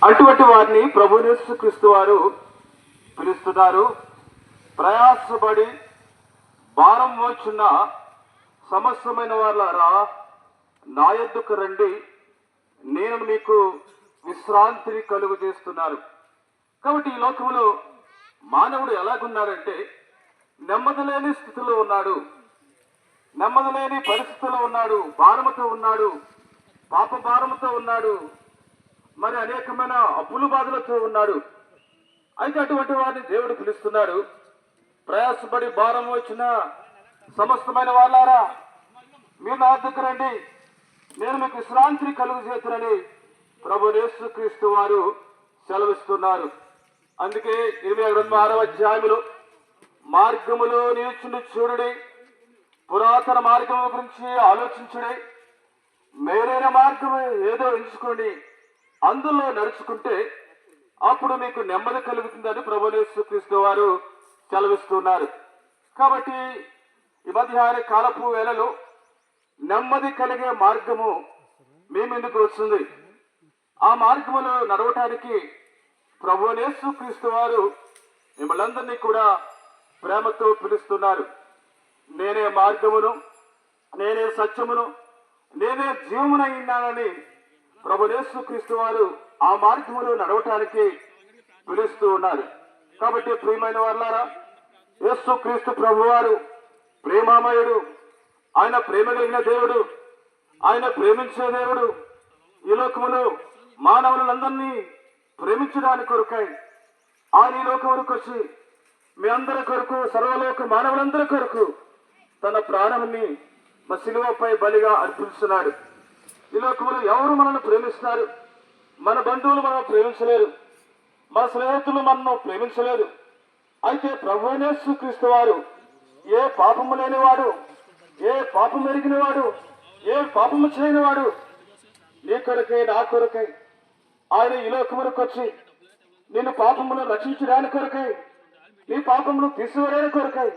అటువంటి వారిని ప్రభు యేసుక్రీస్తు వారు పిలుస్తున్నారు. ప్రయాసపడి భారం మోచున్న సమస్తమైన వాళ్ళారా నా యొద్దకు రండి, నేను మీకు విశ్రాంతిని కలుగు చేస్తున్నారు. కాబట్టి ఈ లోకంలో మానవుడు ఎలాగున్నాడంటే నెమ్మది లేని స్థితిలో ఉన్నాడు, నెమ్మది లేని పరిస్థితిలో ఉన్నాడు, భారముతో ఉన్నాడు, పాప భారముతో ఉన్నాడు, మరి అనేకమైన అప్పుల బాధలతో ఉన్నాడు. అయితే అటువంటి వారిని దేవుడు పిలుస్తున్నాడు. ప్రయాసపడి భారం వచ్చిన సమస్తమైన వాళ్ళారా మీరు నా దగ్గర రండి, నేను మీకు విశ్రాంతిని కలుగు చేతునని ప్రభు యేసుక్రీస్తు వారు సెలవిస్తున్నారు. అందుకే 26వ అధ్యాయములో మార్గములో నిలుచుండి చూడుడి, పురాతన మార్గము గురించి ఆలోచించుడి, మేలైన మార్గము ఏదో ఎంచుకోండి, అందులో నడుచుకుంటే అప్పుడు మీకు నెమ్మది కలుగుతుందని ప్రభు యేసుక్రీస్తు వారు సెలవిస్తున్నారు. కాబట్టి ఈ మధ్యాహ్న కాలపు వేళలో నెమ్మది కలిగే మార్గము మీ ముందుకు వస్తుంది. ఆ మార్గములో నడవటానికి ప్రభు యేసుక్రీస్తు వారు మిమ్మల్ని కూడా ప్రేమతో పిలుస్తున్నారు. నేనే మార్గమును, నేనే సత్యమును, నేనే జీవమునైనానని ప్రభు యేసుక్రీస్తు వారు ఆ మార్గములో నడవటానికి పిలుస్తూ ఉన్నారు. కాబట్టి ప్రియమైన వారులారా, యేసుక్రీస్తు ప్రభు వారు ప్రేమామయుడు, ఆయన ప్రేమ కలిగిన దేవుడు, ఆయన ప్రేమించే దేవుడు. ఈ లోకములో మానవులందరినీ ప్రేమించడానికి కొరకై ఆయన ఈ లోకములకు వచ్చి మీ అందరి కొరకు, సర్వలోక మానవులందరి కొరకు తన ప్రాణాన్ని మా శిలువపై బలిగా అర్పిస్తున్నాడు. ఈ లోకములో ఎవరు మనల్ని ప్రేమిస్తారు? మన బంధువులు మనం ప్రేమించలేరు, మన స్నేహితులు మనను ప్రేమించలేరు. అయితే ప్రభు యేసుక్రీస్తు వారు ఏ పాపము లేనివాడు, ఏ పాపం ఎరిగినవాడు, ఏ పాపము చేయనివాడు, నీ కొరకై నా కొరకై ఆయన ఈ లోకములకు వచ్చి నిన్ను పాపమును రక్షించడానికి కొరకై, నీ పాపమును తీసివేయడానికి కొరకై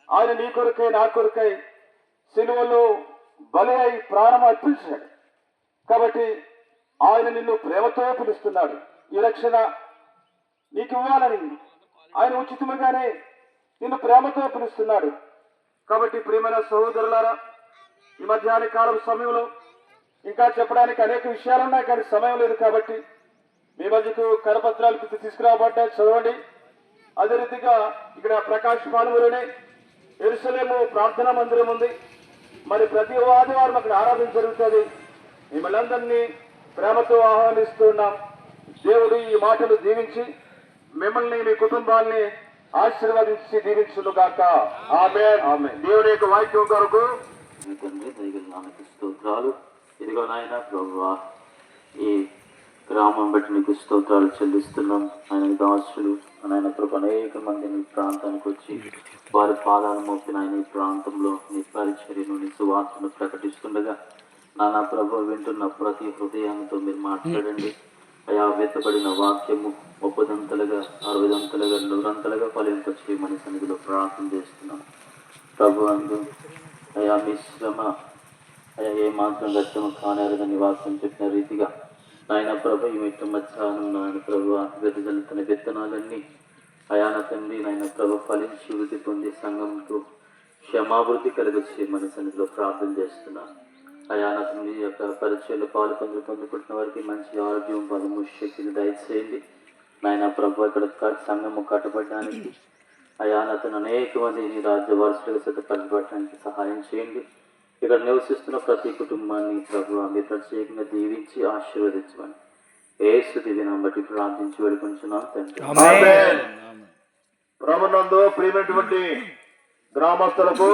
ఆయన నీ కొరకై నా కొరకై సిలువలో బలి అయి ప్రాణం అర్పించాడు. కాబట్టి ఆయన నిన్ను ప్రేమతో పిలుస్తున్నాడు. ఈ రక్షణ నీకు ఇవ్వాలని ఆయన ఉచితముగానే నిన్ను ప్రేమతో పిలుస్తున్నాడు. కాబట్టి ప్రియమైన సహోదరులారా, ఈ మధ్యాహ్న కాలం సమయంలో ఇంకా చెప్పడానికి అనేక విషయాలు ఉన్నాయి, కానీ సమయం లేదు. కాబట్టి మీ మధ్యకు కరపత్రాలు తీసుకురాబడ్డాయి, చదవండి. అదే రీతిగా ఇక్కడ ప్రకాశ్ పాలములోనే యెరూషలేము ప్రార్థనా మందిరం ఉంది. మరి ప్రతి ఆదివారం అక్కడ ఆరాధన జరుగుతుంది. మిమ్మల్ని అందరినీ ప్రేమతో ఆహ్వానిస్తున్నాం. దేవుడు ఈ మాటలు దీవించి మిమ్మల్ని, మీ కుటుంబాన్ని ఆశీర్వదించి దీవించును గాక. ఆమేన్. ఆమేన్. దేవుని యొక్క వాక్యం కొరకు తండ్రి దయగల నామకు స్తోత్రాలు. ఇదిగో నాయన ప్రభువా, ఈ గ్రామం బట్టి నీకు స్తోత్రాలు చెల్లిస్తున్నాం. ఆయన దాసులు ఆయన ప్రభు అనేక మంది నీ ప్రాంతానికి వచ్చి వారి పాదాలు మోపిన ఆయన ఈ ప్రాంతంలో నీ పరిచర్యను, నీ సువార్తను ప్రకటిస్తుండగా నానా ప్రభు వింటున్న ప్రతి హృదయంతో మీరు మాట్లాడండి. అయా వెతబడిన వాక్యము 30దంతలుగా 60దంతలుగా 100దంతలుగా ఫలింప చేయమని సన్నిధిలో ప్రార్థన చేస్తున్నాం. ప్రభు అందు అయా మీ శ్రమ అయా ఏ మాత్రం వ్యక్తము కానేరదని వాక్యం చెప్పిన రీతిగా నాయన ప్రభు ఈ మిట్ట మధ్యాహ్నం నాయన ప్రభు వెదజల్లుతున్న విత్తనాలన్నీ అయాన తండ్రి నాయన ప్రభు ఫలించి వృద్ధి పొంది సంఘంకు క్షమాభివృద్ధి కలుగ చేయమని సన్నిధిలో ప్రార్థన చేస్తున్నాను. అయాన తండ్రి యొక్క పరిచయలు పాలు పొందుకుంటున్న వారికి మంచి ఆరోగ్యం, బలము, శక్తిని దయచేయండి. నాయన ప్రభు ఇక్కడ సంఘము కట్టబడడానికి అయాన తను అనేక మంది నీ రాజ్య వారసులుగా సిద్ధపరచబడటానికి సహాయం చేయండి. ఇక్కడ నివసిస్తున్న ప్రతి కుటుంబాన్ని ప్రభు మీరు ప్రత్యేకంగా దీవించి ఆశీర్వదించమని యేసు దివ్యనామం బట్టి ప్రార్థించి వేడుకుంటున్నాం తండ్రి. ప్రభునందు ప్రియమైనటువంటి గ్రామస్తులకు